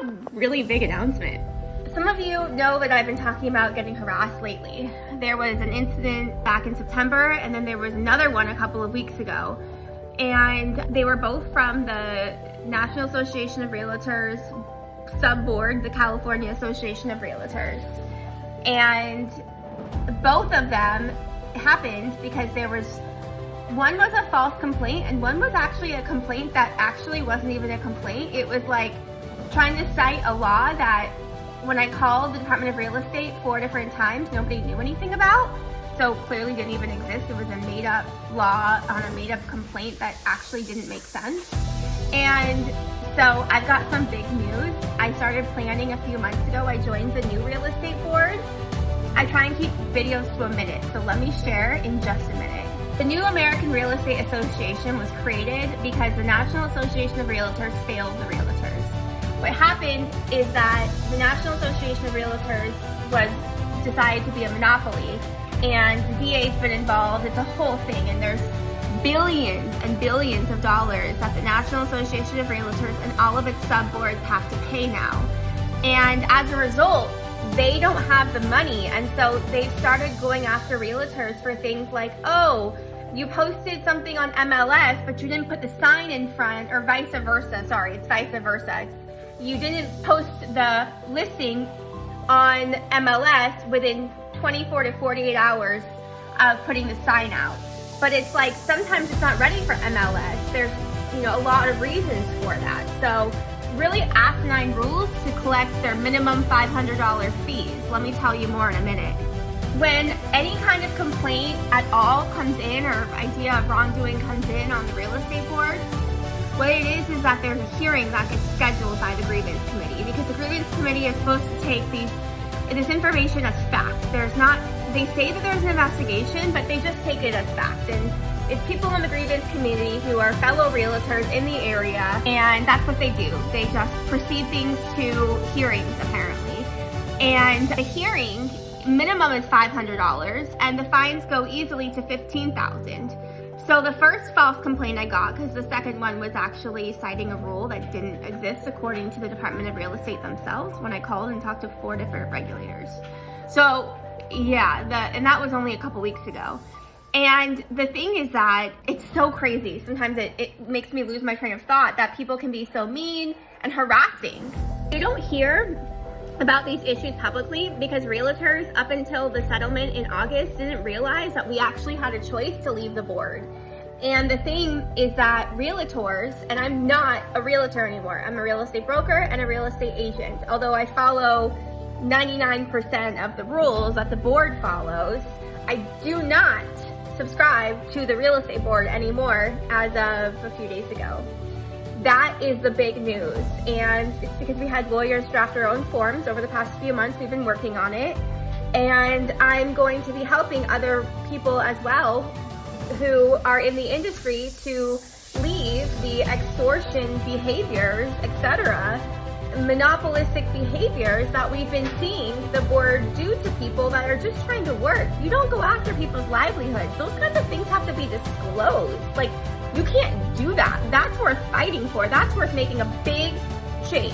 a really big announcement. Some of you know that I've been talking about getting harassed lately. There was an incident back in September, and then there was another one a couple of weeks ago. And they were both from the National Association of Realtors sub-board, the California Association of Realtors. And both of them happened because one was a false complaint and one was actually a complaint that actually wasn't even a complaint. It was like trying to cite a law that when I called the Department of Real Estate 4 different times, nobody knew anything about. So clearly didn't even exist. It was a made up law on a made up complaint that actually didn't make sense. And so I've got some big news. I started planning a few months ago. I joined the new real estate board. I try and keep videos to a minute, so let me share in just a minute. The new American Real Estate Association was created because the National Association of Realtors failed the realtors. What happened is that the National Association of Realtors was decided to be a monopoly, and the DA's been involved. It's a whole thing, and there's billions and billions of dollars that the National Association of Realtors and all of its sub-boards have to pay now. And as a result, they don't have the money, and so they've started going after realtors for things like, oh, you posted something on MLS, but you didn't put the sign in front, or vice versa. Sorry, it's vice versa. You didn't post the listing on MLS within 24 to 48 hours of putting the sign out. But it's like, sometimes it's not ready for MLS. There's, a lot of reasons for that. So really asinine rules to collect their minimum $500 fees. Let me tell you more in a minute. When any kind of complaint at all comes in, or idea of wrongdoing comes in on the real estate board, what it is that there's a hearing that gets scheduled by the grievance committee, because the grievance committee is supposed to take this information as fact. They say that there's an investigation, but they just take it as fact. And it's people on the grievance committee who are fellow realtors in the area, and that's what they do. They just proceed things to hearings, apparently. And the hearing minimum is $500, and the fines go easily to $15,000. So the first false complaint I got, because the second one was actually citing a rule that didn't exist according to the Department of Real Estate themselves, when I called and talked to 4 different regulators. So yeah, and that was only a couple weeks ago. And the thing is that it's so crazy. Sometimes it makes me lose my train of thought that people can be so mean and harassing. They don't hear about these issues publicly because realtors, up until the settlement in August, didn't realize that we actually had a choice to leave the board. And the thing is that realtors, and I'm not a realtor anymore, I'm a real estate broker and a real estate agent, although I follow 99% of the rules that the board follows, I do not subscribe to the real estate board anymore as of a few days ago. That is the big news, and it's because we had lawyers draft our own forms over the past few months. We've been working on it, and I'm going to be helping other people as well who are in the industry to leave the extortion behaviors, etc., monopolistic behaviors that we've been seeing the board do to people that are just trying to work. You don't go after people's livelihoods. Those kinds of things have to be disclosed. Like, you can't do that. That's worth fighting for. That's worth making a big change.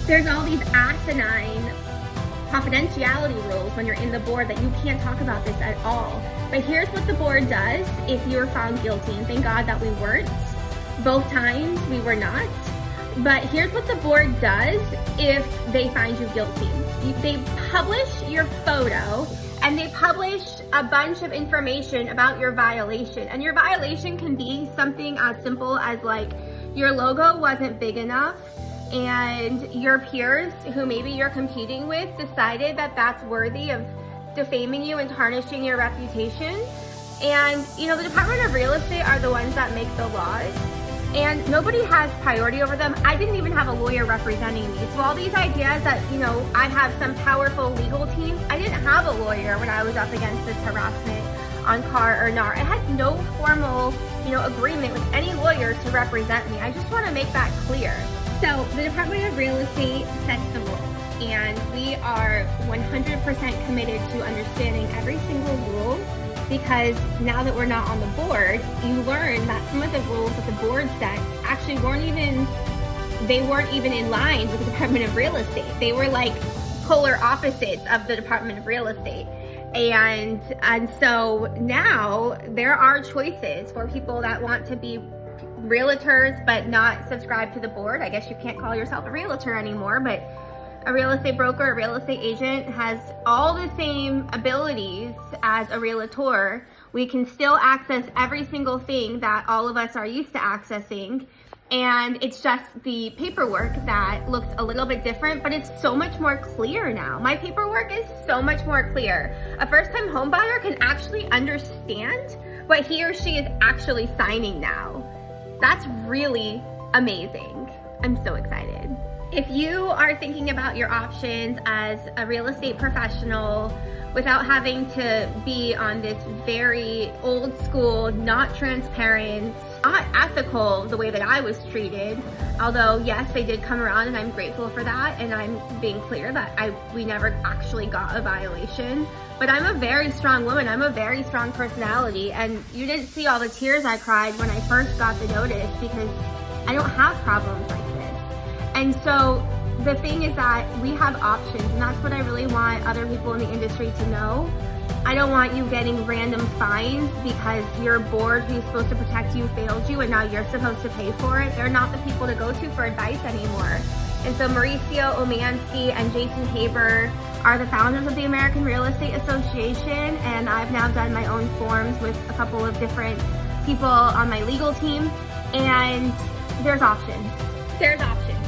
There's all these asinine confidentiality rules when you're in the board that you can't talk about this at all. But here's what the board does if you're found guilty, and thank God that we weren't. Both times we were not. But here's what the board does if they find you guilty. They publish your photo, and they publish a bunch of information about your violation. And your violation can be something as simple as, like, your logo wasn't big enough, and your peers who maybe you're competing with decided that that's worthy of defaming you and tarnishing your reputation. And, the Department of Real Estate are the ones that make the laws, and nobody has priority over them. I didn't even have a lawyer representing me. So all these ideas that, I have some powerful legal team, I didn't have a lawyer when I was up against this harassment on CAR or NAR. I had no formal, agreement with any lawyer to represent me. I just want to make that clear. So the Department of Real Estate sets the rules, and we are 100% committed to understanding every single rule, because now that we're not on the board, you learn that some of the rules that the board sets actually weren't even they weren't even in line with the Department of Real Estate. They were like polar opposites of the Department of Real Estate. And so now there are choices for people that want to be realtors but not subscribe to the board. I guess you can't call yourself a realtor anymore, but a real estate broker, a real estate agent has all the same abilities as a realtor. We can still access every single thing that all of us are used to accessing. And it's just the paperwork that looks a little bit different, but it's so much more clear now. My paperwork is so much more clear. A first-time home buyer can actually understand what he or she is actually signing now. That's really amazing. I'm so excited. If you are thinking about your options as a real estate professional without having to be on this very old school, not transparent, not ethical the way that I was treated, although yes, they did come around and I'm grateful for that, and I'm being clear that we never actually got a violation. But I'm a very strong woman, I'm a very strong personality, and you didn't see all the tears I cried when I first got the notice because I don't have problems like this. And so the thing is that we have options, and that's what I really want other people in the industry to know. I don't want you getting random fines because your board who's supposed to protect you failed you and now you're supposed to pay for it. They're not the people to go to for advice anymore. And so Mauricio Omansky and Jason Haber are the founders of the American Real Estate Association, and I've now done my own forms with a couple of different people on my legal team, and there's options. There's options.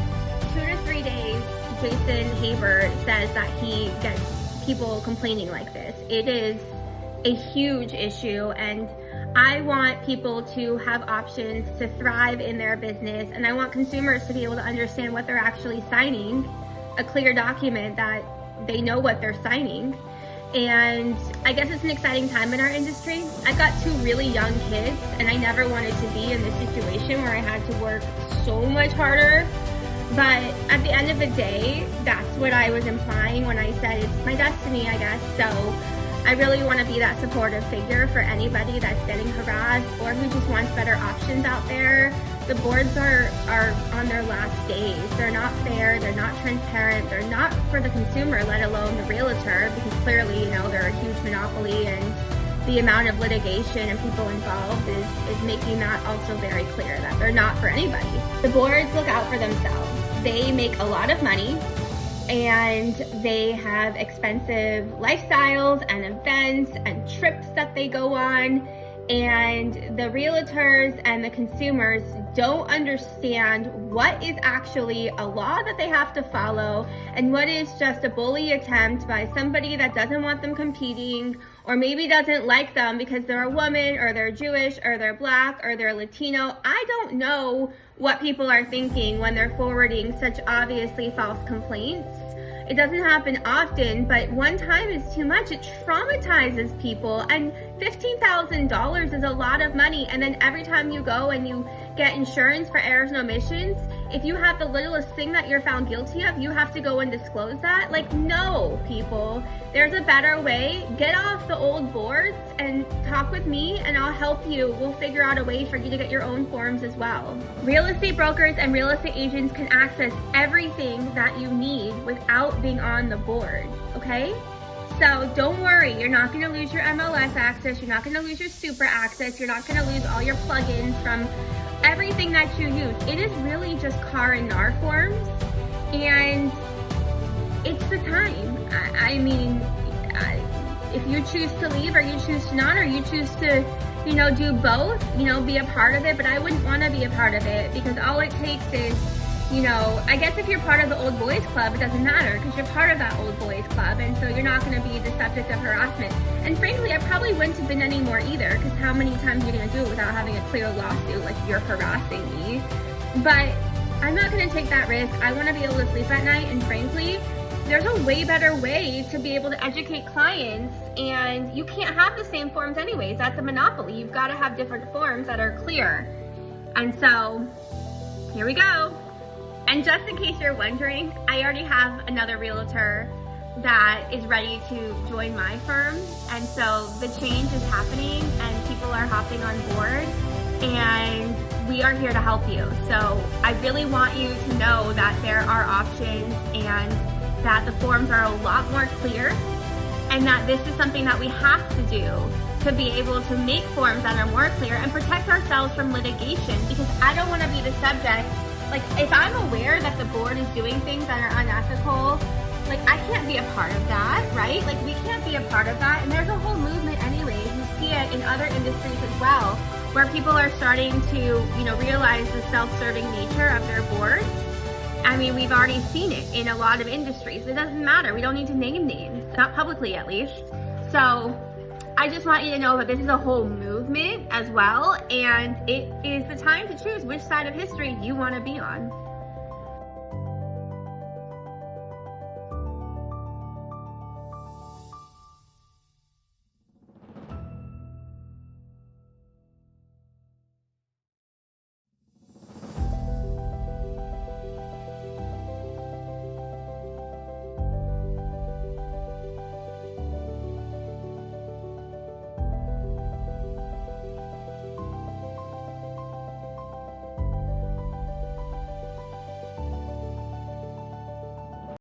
2 to 3 days, Jason Haber says that he gets people complaining like this. It is a huge issue, and I want people to have options to thrive in their business, and I want consumers to be able to understand what they're actually signing, a clear document that they know what they're signing. And I guess it's an exciting time in our industry. I've got 2 really young kids, and I never wanted to be in this situation where I had to work so much harder. But at the end of the day, that's what I was implying when I said it's my destiny, I guess. So I really want to be that supportive figure for anybody that's getting harassed or who just wants better options out there. The boards are on their last days. They're not fair, they're not transparent, they're not for the consumer, let alone the realtor, because clearly, you know, they're a huge monopoly, and the amount of litigation and people involved is making that also very clear that they're not for anybody. The boards look out for themselves. They make a lot of money, and they have expensive lifestyles and events and trips that they go on, and the realtors and the consumers don't understand what is actually a law that they have to follow and what is just a bully attempt by somebody that doesn't want them competing, or maybe doesn't like them because they're a woman or they're Jewish or they're Black or they're Latino. I don't know what people are thinking when they're forwarding such obviously false complaints. It doesn't happen often, but one time is too much. It traumatizes people, and $15,000 is a lot of money. And then every time you go and you get insurance for errors and omissions, if you have the littlest thing that you're found guilty of, you have to go and disclose that. Like, no, people, there's a better way. Get off the old boards and talk with me, and I'll help you. We'll figure out a way for you to get your own forms as well. Real estate brokers and real estate agents can access everything that you need without being on the board, okay? So don't worry, you're not gonna lose your MLS access, you're not gonna lose your super access, you're not gonna lose all your plugins from everything that you use. It is really just CAR and NAR forms, and it's the time. I mean, if you choose to leave or you choose to not, or you choose to, you know, do both, you know, be a part of it, but I wouldn't want to be a part of it, because all it takes is, you know, I guess if you're part of the old boys club, it doesn't matter because you're part of that old boys club, and so you're not going to be the subject of harassment. And frankly, I probably wouldn't have been anymore either, because how many times are you going to do it without having a clear lawsuit, like you're harassing me? But I'm not going to take that risk. I want to be able to sleep at night, and frankly, there's a way better way to be able to educate clients, and you can't have the same forms anyways. That's a monopoly. You've got to have different forms that are clear. And so here we go. And just in case you're wondering, I already have another realtor that is ready to join my firm. And so the change is happening and people are hopping on board, and we are here to help you. So I really want you to know that there are options and that the forms are a lot more clear, and that this is something that we have to do to be able to make forms that are more clear and protect ourselves from litigation, because I don't want to be the subject. Like, if I'm aware that the board is doing things that are unethical, like, I can't be a part of that, right? Like, we can't be a part of that. And there's a whole movement anyways. You see it in other industries as well, where people are starting to, realize the self-serving nature of their boards. I mean, we've already seen it in a lot of industries. It doesn't matter. We don't need to name names, not publicly at least. So I just want you to know that this is a whole movement as well, and it is the time to choose which side of history you want to be on.